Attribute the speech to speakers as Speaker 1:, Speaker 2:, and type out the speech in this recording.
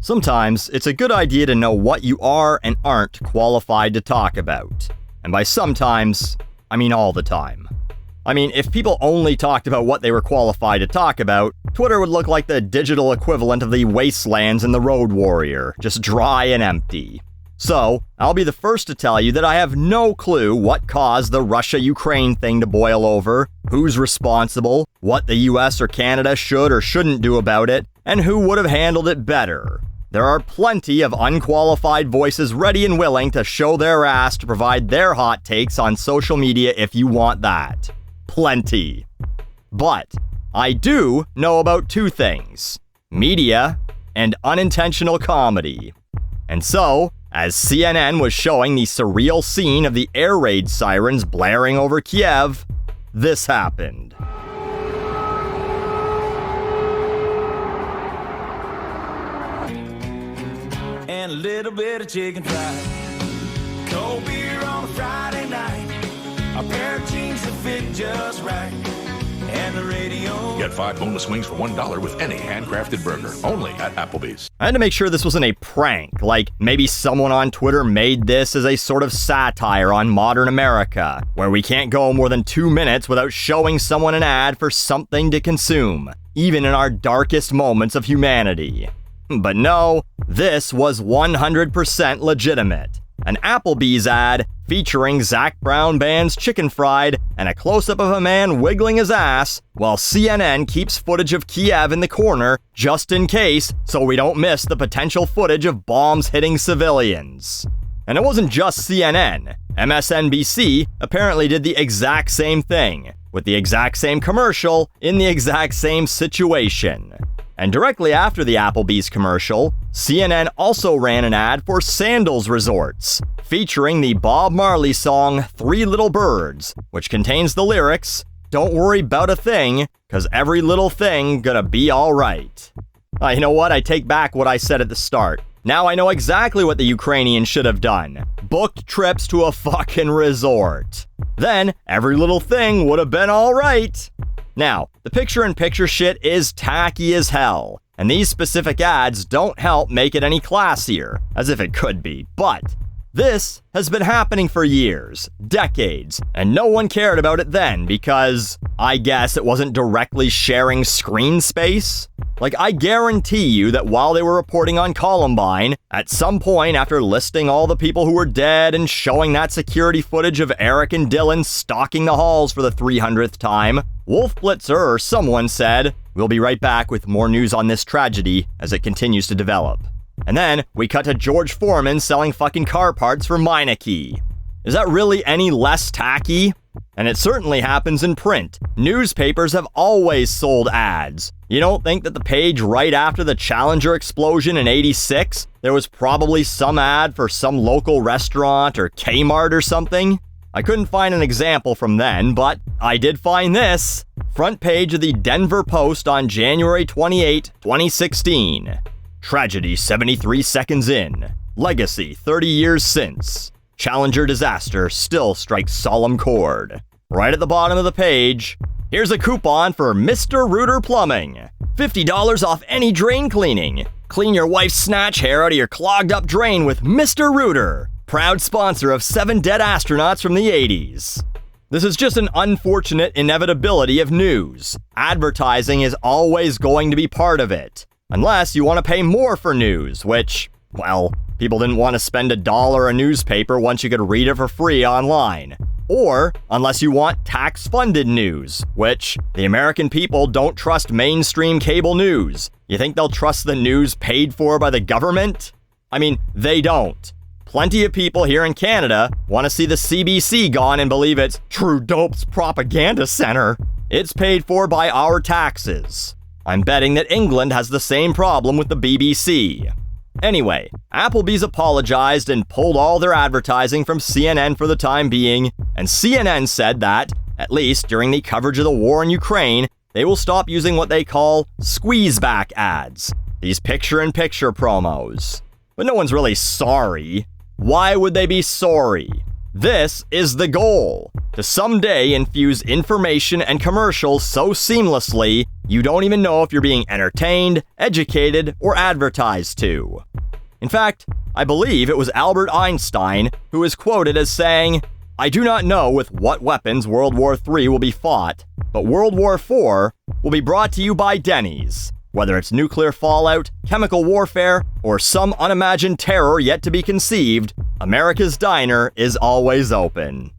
Speaker 1: Sometimes it's a good idea to know what you are and aren't qualified to talk about. And by sometimes, I mean all the time. I mean, if people only talked about what they were qualified to talk about, Twitter would look like the digital equivalent of the wastelands in The Road Warrior, just dry and empty. So, I'll be the first to tell you that I have no clue what caused the Russia-Ukraine thing to boil over, who's responsible, what the US or Canada should or shouldn't do about it, and who would have handled it better. There are plenty of unqualified voices ready and willing to show their ass to provide their hot takes on social media if you want that. Plenty. But I do know about two things: media and unintentional comedy. And so, as CNN was showing the surreal scene of the air raid sirens blaring over Kiev, this happened.
Speaker 2: And a little bit of chicken fried, cold beer on a Friday night, a pair of jeans that fit just right, and the radio.
Speaker 3: Get 5 boneless wings for $1 with any handcrafted burger, only at Applebee's.
Speaker 1: I had to make sure this wasn't a prank, like maybe someone on Twitter made this as a sort of satire on modern America, where we can't go more than 2 minutes without showing someone an ad for something to consume, even in our darkest moments of humanity. But no, this was 100% legitimate. An Applebee's ad featuring Zac Brown Band's Chicken Fried and a close-up of a man wiggling his ass while CNN keeps footage of Kiev in the corner just in case so we don't miss the potential footage of bombs hitting civilians. And it wasn't just CNN. MSNBC apparently did the exact same thing, with the exact same commercial in the exact same situation. And directly after the Applebee's commercial, CNN also ran an ad for Sandals Resorts, featuring the Bob Marley song 3 Little Birds, which contains the lyrics, "Don't worry about a thing, 'cause every little thing gonna be alright." You know what? I take back what I said at the start. Now I know exactly what the Ukrainians should have done. Booked trips to a fucking resort. Then, every little thing would have been alright. Now, the picture-in-picture shit is tacky as hell, and these specific ads don't help make it any classier, as if it could be, but this has been happening for years, decades, and no one cared about it then because, I guess, it wasn't directly sharing screen space. Like, I guarantee you that while they were reporting on Columbine, at some point after listing all the people who were dead and showing that security footage of Eric and Dylan stalking the halls for the 300th time, Wolf Blitzer or someone said, "We'll be right back with more news on this tragedy as it continues to develop." And then we cut to George Foreman selling fucking car parts for Meineke. Is that really any less tacky? And it certainly happens in print. Newspapers have always sold ads. You don't think that the page right after the Challenger explosion in '86, there was probably some ad for some local restaurant or Kmart or something? I couldn't find an example from then, but I did find this. Front page of the Denver Post on January 28, 2016. Tragedy 73 seconds in. Legacy 30 years since. Challenger disaster still strikes solemn chord. Right at the bottom of the page, here's a coupon for Mr. Rooter Plumbing. $50 off any drain cleaning. Clean your wife's snatch hair out of your clogged up drain with Mr. Rooter, proud sponsor of 7 dead astronauts from the 80s. This is just an unfortunate inevitability of news. Advertising is always going to be part of it. Unless you want to pay more for news, which, well, people didn't want to spend $1 a newspaper once you could read it for free online. Or unless you want tax-funded news, which the American people don't trust mainstream cable news. You think they'll trust the news paid for by the government? I mean, they don't. Plenty of people here in Canada want to see the CBC gone and believe it's Trudeau's propaganda center. It's paid for by our taxes. I'm betting that England has the same problem with the BBC. Anyway, Applebee's apologized and pulled all their advertising from CNN for the time being, and CNN said that, at least during the coverage of the war in Ukraine, they will stop using what they call squeeze-back ads, these picture-in-picture promos. But no one's really sorry. Why would they be sorry? This is the goal, to someday infuse information and commercials so seamlessly you don't even know if you're being entertained, educated, or advertised to. In fact, I believe it was Albert Einstein who is quoted as saying, "I do not know with what weapons World War III will be fought, but World War IV will be brought to you by Denny's. Whether it's nuclear fallout, chemical warfare, or some unimagined terror yet to be conceived, America's Diner is always open."